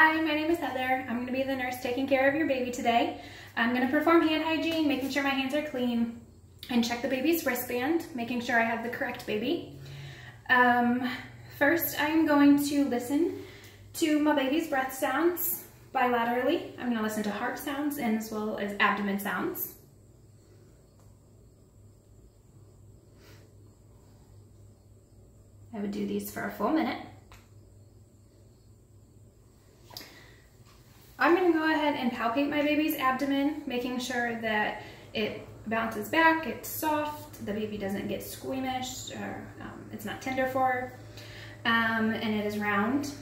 Hi, my name is Heather. I'm going to be the nurse taking care of your baby today. I'm going to perform hand hygiene, making sure my hands are clean, and check the baby's wristband, making sure I have the correct baby. First, I'm going to listen to my baby's breath sounds bilaterally. I'm going to listen to heart sounds and as well as abdomen sounds. I would do these for a full minute. I'm going to go ahead and palpate my baby's abdomen, making sure that it bounces back, it's soft, the baby doesn't get squeamish, or it's not tender for her, and it is round.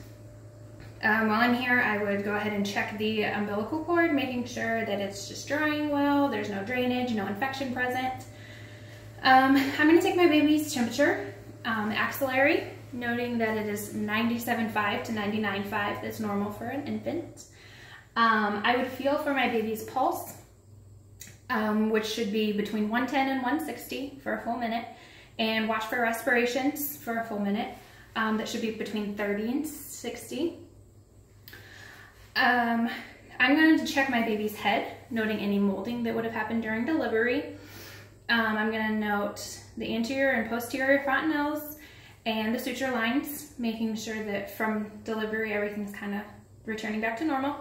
While I'm here, I would go ahead and check the umbilical cord, making sure that it's just drying well, there's no drainage, no infection present. I'm going to take my baby's temperature, axillary, noting that it is 97.5 to 99.5. That's normal for an infant. I would feel for my baby's pulse, which should be between 110 and 160 for a full minute, and watch for respirations for a full minute. That should be between 30 and 60. I'm going to check my baby's head, noting any molding that would have happened during delivery. I'm going to note the anterior and posterior fontanelles and the suture lines, making sure that from delivery everything's kind of returning back to normal.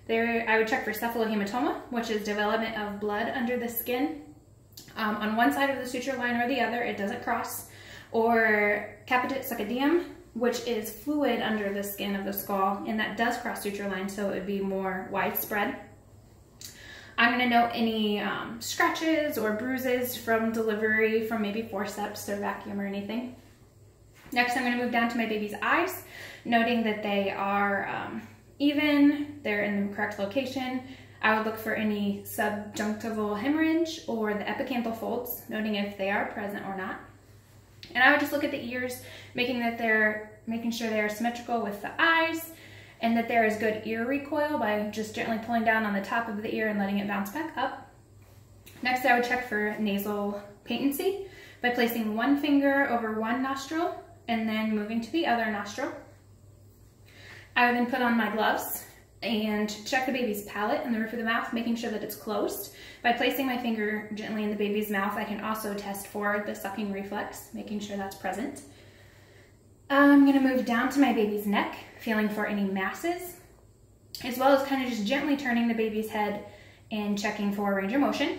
There, I would check for cephalohematoma, which is development of blood under the skin on one side of the suture line or the other, it doesn't cross, or capitate succedaneum, which is fluid under the skin of the skull, and that does cross suture line, so it would be more widespread. I'm going to note any scratches or bruises from delivery, from maybe forceps or vacuum or anything. Next, I'm going to move down to my baby's eyes, noting that they are even, they're in the correct location. I would look for any subjunctival hemorrhage or the epicanthal folds, noting if they are present or not. And I would just look at the ears, making sure they are symmetrical with the eyes, and that there is good ear recoil by just gently pulling down on the top of the ear and letting it bounce back up. Next, I would check for nasal patency by placing one finger over one nostril and then moving to the other nostril. I would then put on my gloves and check the baby's palate and the roof of the mouth, making sure that it's closed. By placing my finger gently in the baby's mouth, I can also test for the sucking reflex, making sure that's present. I'm going to move down to my baby's neck, feeling for any masses, as well as kind of just gently turning the baby's head and checking for range of motion.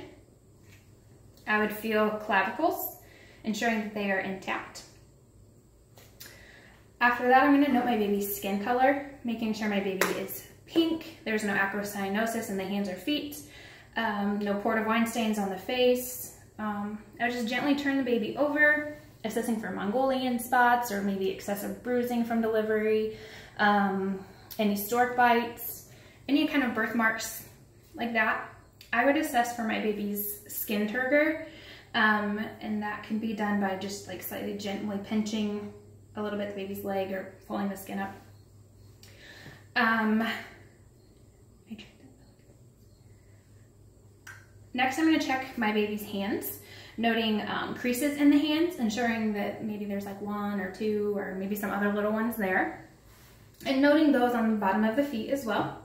I would feel clavicles, ensuring that they are intact. After that, I'm going to note my baby's skin color, making sure my baby is pink, there's no acrocyanosis in the hands or feet, no port of wine stains on the face. I would just gently turn the baby over, assessing for Mongolian spots or maybe excessive bruising from delivery, any stork bites, any kind of birthmarks like that. I would assess for my baby's skin turgor, and that can be done by just like slightly gently pinching a little bit the baby's leg or pulling the skin up. Next, I'm going to check my baby's hands, noting creases in the hands, ensuring that maybe there's like one or two or maybe some other little ones there, and noting those on the bottom of the feet as well.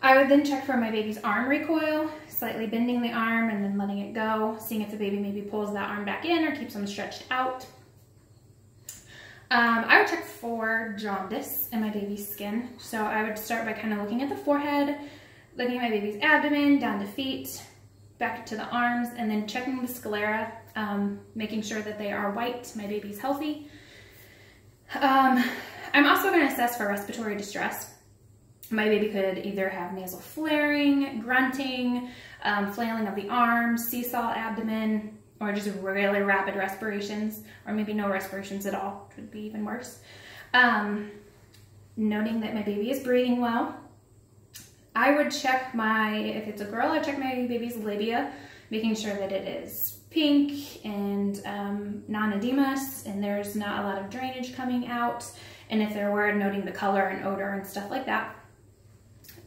I would then check for my baby's arm recoil, slightly bending the arm and then letting it go, seeing if the baby maybe pulls that arm back in or keeps them stretched out. I would check for jaundice in my baby's skin. So I would start by kind of looking at the forehead, looking at my baby's abdomen, down to feet, back to the arms, and then checking the sclera, making sure that they are white, my baby's healthy. I'm also going to assess for respiratory distress. My baby could either have nasal flaring, grunting, flailing of the arms, seesaw abdomen, or just really rapid respirations, or maybe no respirations at all, which would be even worse. Noting that my baby is breathing well. I would check if it's a girl, I'd check my baby's labia, making sure that it is pink and non-edematous, and there's not a lot of drainage coming out. And if there were, noting the color and odor and stuff like that.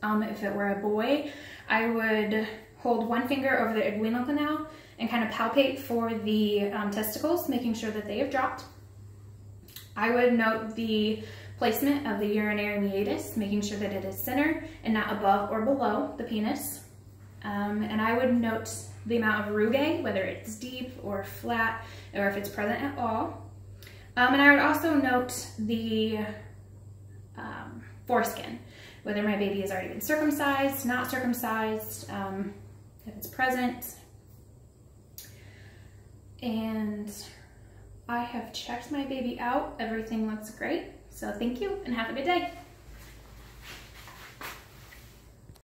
If it were a boy, I would hold one finger over the inguinal canal and kind of palpate for the testicles, making sure that they have dropped. I would note the placement of the urinary meatus, making sure that it is center and not above or below the penis. And I would note the amount of rugae, whether it's deep or flat, or if it's present at all. And I would also note the foreskin, whether my baby has already been circumcised, not circumcised, if it's present. And I have checked my baby out. Everything looks great. So thank you and have a good day.